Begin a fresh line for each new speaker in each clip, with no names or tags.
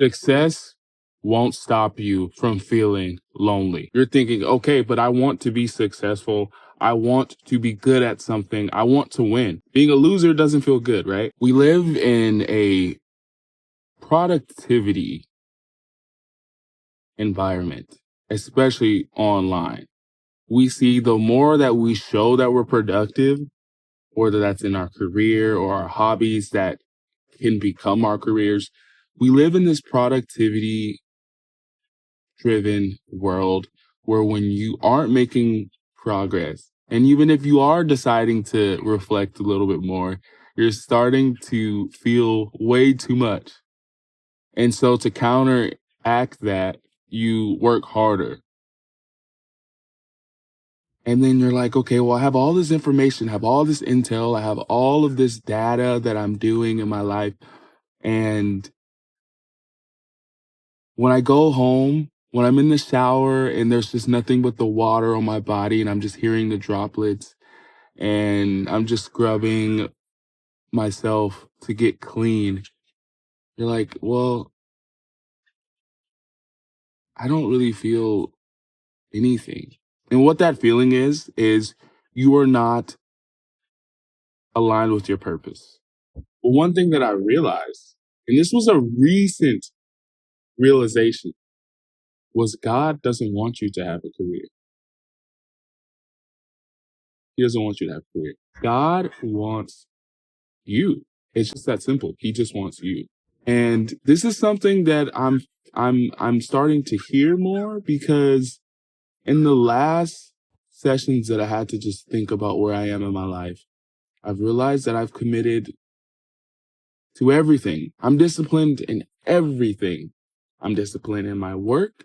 Success won't stop you from feeling lonely. You're thinking, okay, but I want to be successful. I want to be good at something. I want to win. Being a loser doesn't feel good, right? We live in a productivity environment, especially online. We see the more that we show that we're productive, whether that's in our career or our hobbies that can become our careers, we live in this productivity driven world where when you aren't making progress, and even if you are deciding to reflect a little bit more, you're starting to feel way too much. And so to counteract that, you work harder. And then you're like, okay, well, I have all this information, I have all this intel, I have all of this data that I'm doing in my life. And when I go home, when I'm in the shower and there's just nothing but the water on my body and I'm just hearing the droplets and I'm just scrubbing myself to get clean, you're like, well, I don't really feel anything. And what that feeling is you are not aligned with your purpose. But one thing that I realized, and this was a recent realization, was God doesn't want you to have a career. He doesn't want you to have a career. God wants you. It's just that simple. He just wants you. And this is something that I'm starting to hear more because in the last sessions that I had to just think about where I am in my life, I've realized that I've committed to everything. I'm disciplined in everything. I'm disciplined in my work.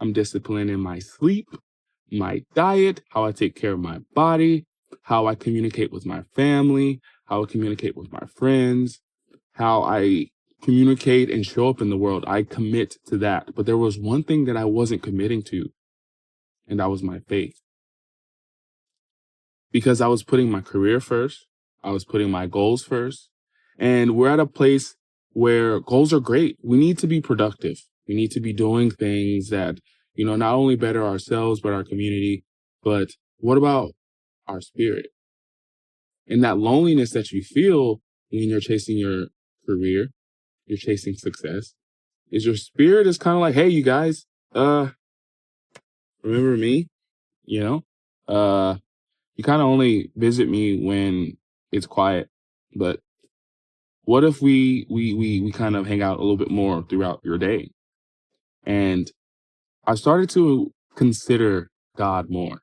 I'm disciplined in my sleep, my diet, how I take care of my body, how I communicate with my family, how I communicate with my friends, how I communicate and show up in the world. I commit to that. But there was one thing that I wasn't committing to, and that was my faith. Because I was putting my career first, I was putting my goals first, and we're at a place where goals are great. We need to be productive. We need to be doing things that, not only better ourselves, but our community. But what about our spirit? And that loneliness that you feel when you're chasing your career, you're chasing success, is your spirit is kind of like, hey, you guys, remember me? You know? You kind of only visit me when it's quiet. But what if we kind of hang out a little bit more throughout your day? And I started to consider God more.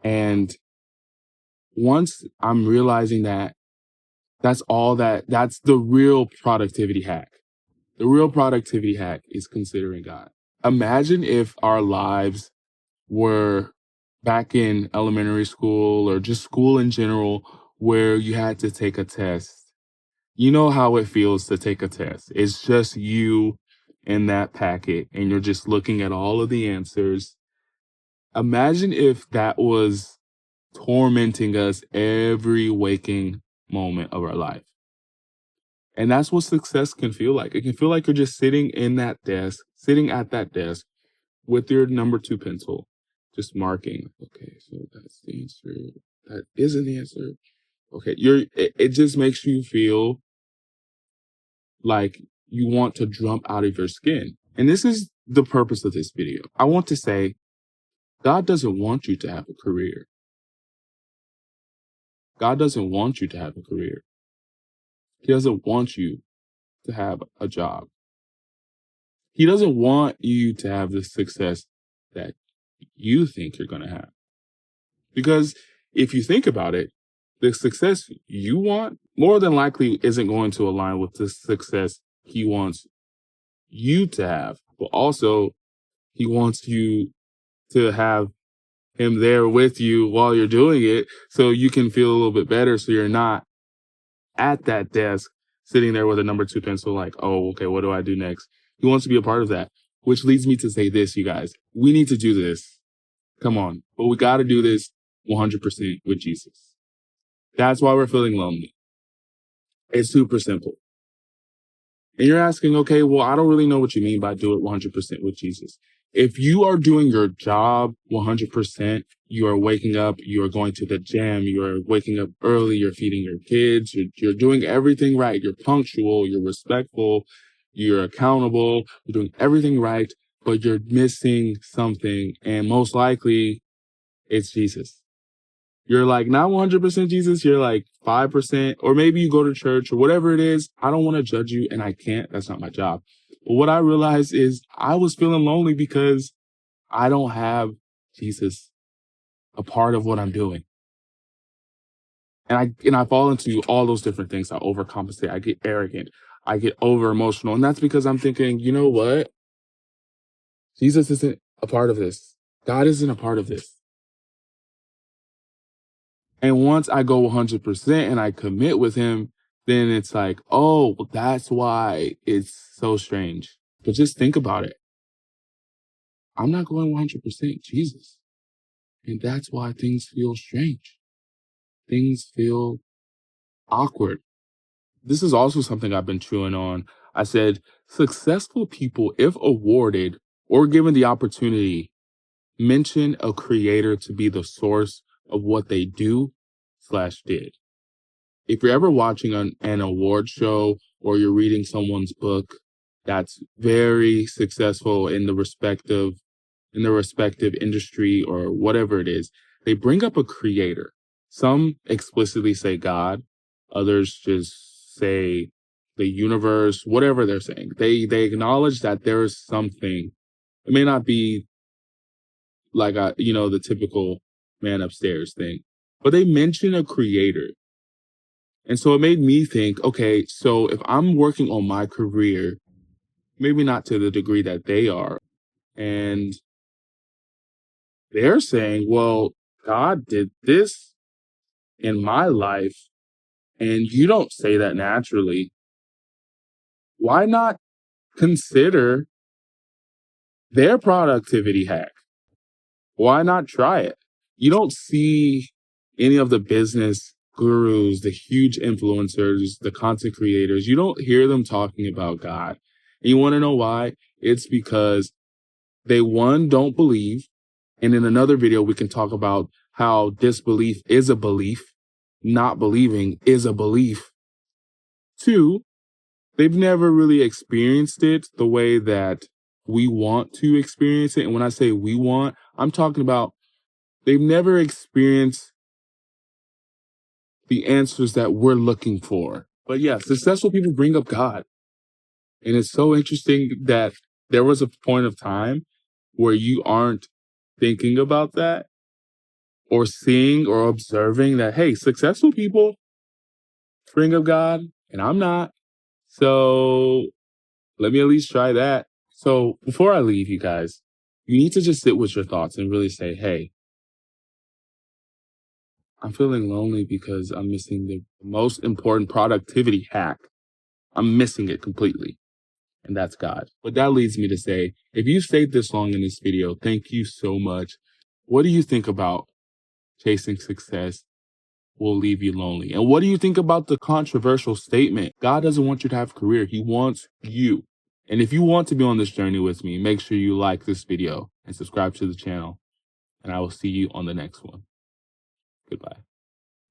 And once I'm realizing that that's the real productivity hack. The real productivity hack is considering God. Imagine if our lives were back in elementary school or just school in general, where you had to take a test. You know how it feels to take a test. It's just you in that packet and you're just looking at all of the answers. Imagine if that was tormenting us every waking moment of our life. And that's what success can feel like. It can feel like you're just sitting at that desk with your number two pencil, just marking. Okay, so that's the answer. That is an answer. Okay, it just makes you feel like you want to jump out of your skin. And this is the purpose of this video. I want to say, God doesn't want you to have a career. God doesn't want you to have a career. He doesn't want you to have a job. He doesn't want you to have the success that you think you're going to have. Because if you think about it, the success you want more than likely isn't going to align with the success he wants you to have. But also, he wants you to have him there with you while you're doing it so you can feel a little bit better, so you're not at that desk sitting there with a number two pencil like, oh, okay, what do I do next? He wants to be a part of that, which leads me to say this, you guys. We need to do this. Come on. But we got to do this 100% with Jesus. That's why we're feeling lonely. It's super simple. And you're asking, okay, well, I don't really know what you mean by do it 100% with Jesus. If you are doing your job 100%, you are waking up, you are going to the gym, you are waking up early, you're feeding your kids, you're doing everything right. You're punctual, you're respectful, you're accountable, you're doing everything right, but you're missing something. And most likely it's Jesus. You're like not 100% Jesus, you're like 5%, or maybe you go to church or whatever it is. I don't want to judge you and I can't. That's not my job. But what I realized is I was feeling lonely because I don't have Jesus a part of what I'm doing. And I fall into all those different things. I overcompensate. I get arrogant. I get over emotional. And that's because I'm thinking, you know what? Jesus isn't a part of this. God isn't a part of this. And once I go 100% and I commit with him, then it's like, oh, well, that's why it's so strange. But just think about it. I'm not going 100% Jesus. And that's why things feel strange. Things feel awkward. This is also something I've been chewing on. I said, successful people, if awarded or given the opportunity, mention a creator to be the source of what they do/did. If you're ever watching an award show or you're reading someone's book that's very successful in the respective industry or whatever it is, they bring up a creator. Some explicitly say God, others just say the universe, whatever they're saying. They acknowledge that there is something. It may not be like the typical man upstairs thing, but they mention a creator. And so it made me think, okay, so if I'm working on my career, maybe not to the degree that they are, and they're saying, well, God did this in my life, and you don't say that naturally, why not consider their productivity hack? Why not try it? You don't see any of the business gurus, the huge influencers, the content creators, you don't hear them talking about God. And you want to know why? It's because they, one, don't believe. And in another video, we can talk about how disbelief is a belief. Not believing is a belief. Two, they've never really experienced it the way that we want to experience it. And when I say we want, I'm talking about they've never experienced the answers that we're looking for. But yeah, successful people bring up God. And it's so interesting that there was a point of time where you aren't thinking about that or seeing or observing that, hey, successful people bring up God and I'm not. So let me at least try that. So before I leave you guys, you need to just sit with your thoughts and really say, hey, I'm feeling lonely because I'm missing the most important productivity hack. I'm missing it completely. And that's God. But that leads me to say, if you stayed this long in this video, thank you so much. What do you think about chasing success will leave you lonely? And what do you think about the controversial statement? God doesn't want you to have a career. He wants you. And if you want to be on this journey with me, make sure you like this video and subscribe to the channel. And I will see you on the next one. Goodbye.